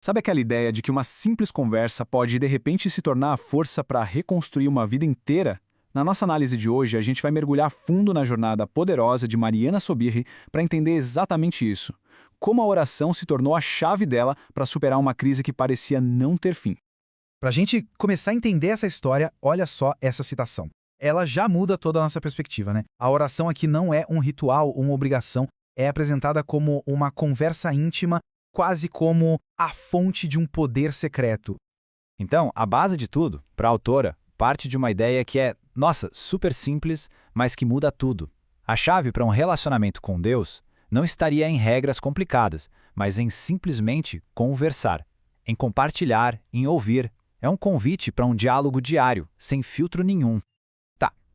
Sabe aquela ideia de que uma simples conversa pode de repente se tornar a força para reconstruir uma vida inteira? Na nossa análise de hoje, a gente vai mergulhar fundo na jornada poderosa de Mariana Sobirri para entender exatamente isso. Como a oração se tornou a chave dela para superar uma crise que parecia não ter fim. Para a gente começar a entender essa história, olha só essa citação. Ela já muda toda a nossa perspectiva, né? A oração aqui não é um ritual, uma obrigação, é apresentada como uma conversa íntima, quase como a fonte de um poder secreto. Então, a base de tudo, para a autora, parte de uma ideia que é, nossa, super simples, mas que muda tudo. A chave para um relacionamento com Deus não estaria em regras complicadas, mas em simplesmente conversar, em compartilhar, em ouvir. É um convite para um diálogo diário, sem filtro nenhum.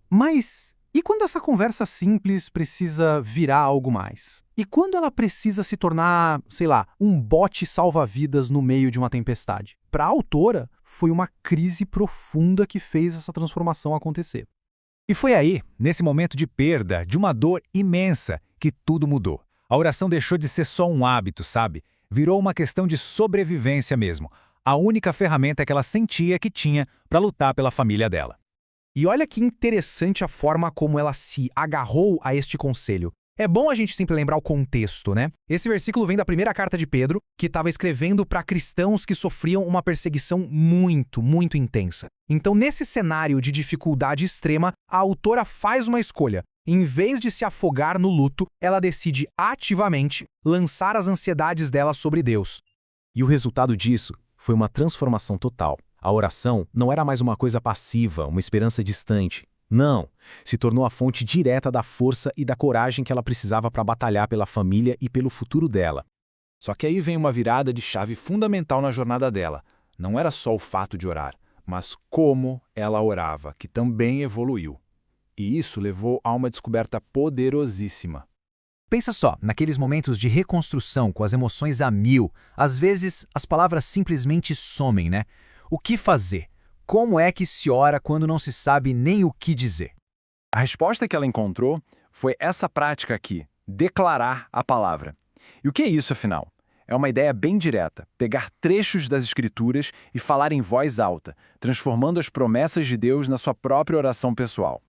Mas e quando essa conversa simples precisa virar algo mais? E quando ela precisa se tornar, sei lá, um bote salva-vidas no meio de uma tempestade? Para a autora, foi uma crise profunda que fez essa transformação acontecer. E foi aí, nesse momento de perda, de uma dor imensa, que tudo mudou. A oração deixou de ser só um hábito, sabe? Virou uma questão de sobrevivência mesmo. A única ferramenta que ela sentia que tinha para lutar pela família dela. E olha que interessante a forma como ela se agarrou a este conselho. É bom a gente sempre lembrar o contexto, né? Esse versículo vem da primeira carta de Pedro, que estava escrevendo para cristãos que sofriam uma perseguição muito intensa. Então, nesse cenário de dificuldade extrema, a autora faz uma escolha. Em vez de se afogar no luto, ela decide ativamente lançar as ansiedades dela sobre Deus. E o resultado disso foi uma transformação total. A oração não era mais uma coisa passiva, uma esperança distante. Não, se tornou a fonte direta da força e da coragem que ela precisava para batalhar pela família e pelo futuro dela. Só que aí vem uma virada de chave fundamental na jornada dela. Não era só o fato de orar, mas como ela orava, que também evoluiu. E isso levou a uma descoberta poderosíssima. Pensa só, naqueles momentos de reconstrução com as emoções a mil, às vezes as palavras simplesmente somem, né? O que fazer? Como é que se ora quando não se sabe nem o que dizer? A resposta que ela encontrou foi essa prática aqui, declarar a palavra. E o que é isso, afinal? É uma ideia bem direta, pegar trechos das Escrituras e falar em voz alta, transformando as promessas de Deus na sua própria oração pessoal.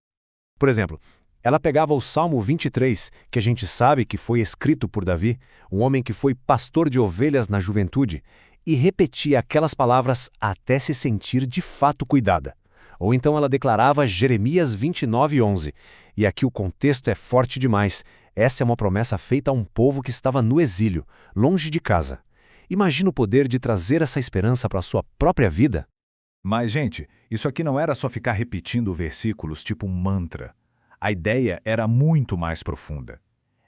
Por exemplo, ela pegava o Salmo 23, que a gente sabe que foi escrito por Davi, um homem que foi pastor de ovelhas na juventude, e repetia aquelas palavras até se sentir de fato cuidada. Ou então ela declarava Jeremias 29:11. E aqui o contexto é forte demais. Essa é uma promessa feita a um povo que estava no exílio, longe de casa. Imagina o poder de trazer essa esperança para a sua própria vida. Mas, gente, isso aqui não era só ficar repetindo versículos tipo um mantra. A ideia era muito mais profunda.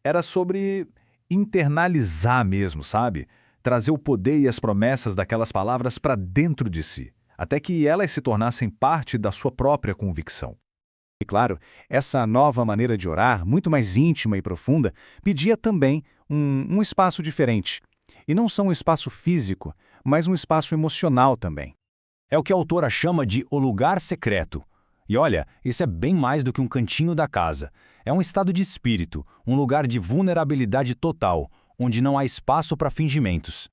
Era sobre internalizar mesmo, sabe? Trazer o poder e as promessas daquelas palavras para dentro de si, até que elas se tornassem parte da sua própria convicção. E claro, essa nova maneira de orar, muito mais íntima e profunda, pedia também um espaço diferente. E não só um espaço físico, mas um espaço emocional também. É o que a autora chama de o lugar secreto. E olha, isso é bem mais do que um cantinho da casa. É um estado de espírito, um lugar de vulnerabilidade total, onde não há espaço para fingimentos.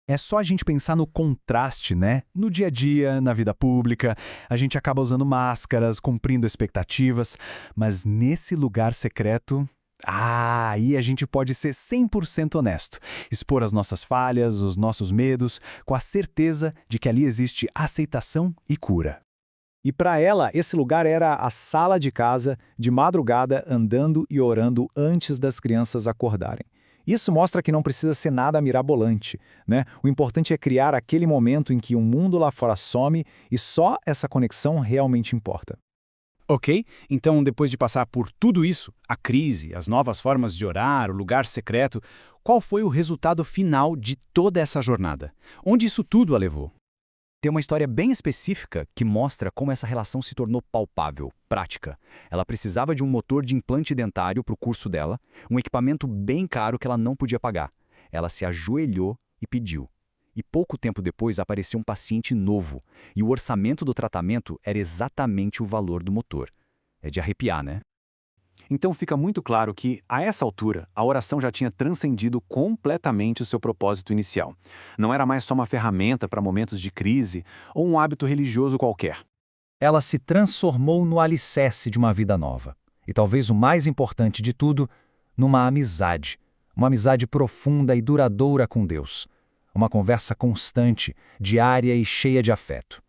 É só a gente pensar no contraste, né? No dia a dia, na vida pública, a gente acaba usando máscaras, cumprindo expectativas, mas nesse lugar secreto, aí a gente pode ser 100% honesto, expor as nossas falhas, os nossos medos, com a certeza de que ali existe aceitação e cura. E para ela, esse lugar era a sala de casa, de madrugada, andando e orando antes das crianças acordarem. Isso mostra que não precisa ser nada mirabolante, né? O importante é criar aquele momento em que o mundo lá fora some e só essa conexão realmente importa. Ok, então depois de passar por tudo isso, a crise, as novas formas de orar, o lugar secreto, qual foi o resultado final de toda essa jornada? Onde isso tudo a levou? Tem uma história bem específica que mostra como essa relação se tornou palpável, prática. Ela precisava de um motor de implante dentário para o curso dela, um equipamento bem caro que ela não podia pagar. Ela se ajoelhou e pediu. E pouco tempo depois apareceu um paciente novo, e o orçamento do tratamento era exatamente o valor do motor. É de arrepiar, né? Então fica muito claro que, a essa altura, a oração já tinha transcendido completamente o seu propósito inicial. Não era mais só uma ferramenta para momentos de crise ou um hábito religioso qualquer. Ela se transformou no alicerce de uma vida nova. E talvez o mais importante de tudo, numa amizade. Uma amizade profunda e duradoura com Deus. Uma conversa constante, diária e cheia de afeto.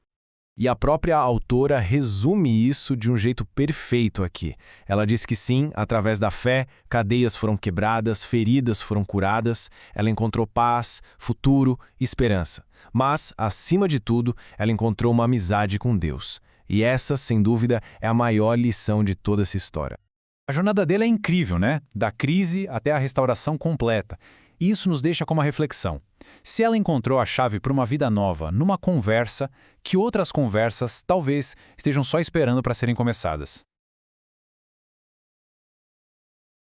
E a própria autora resume isso de um jeito perfeito aqui. Ela diz que sim, através da fé, cadeias foram quebradas, feridas foram curadas, ela encontrou paz, futuro, esperança. Mas, acima de tudo, ela encontrou uma amizade com Deus. E essa, sem dúvida, é a maior lição de toda essa história. A jornada dele é incrível, né? Da crise até a restauração completa. E isso nos deixa com uma reflexão. Se ela encontrou a chave para uma vida nova numa conversa, que outras conversas talvez estejam só esperando para serem começadas?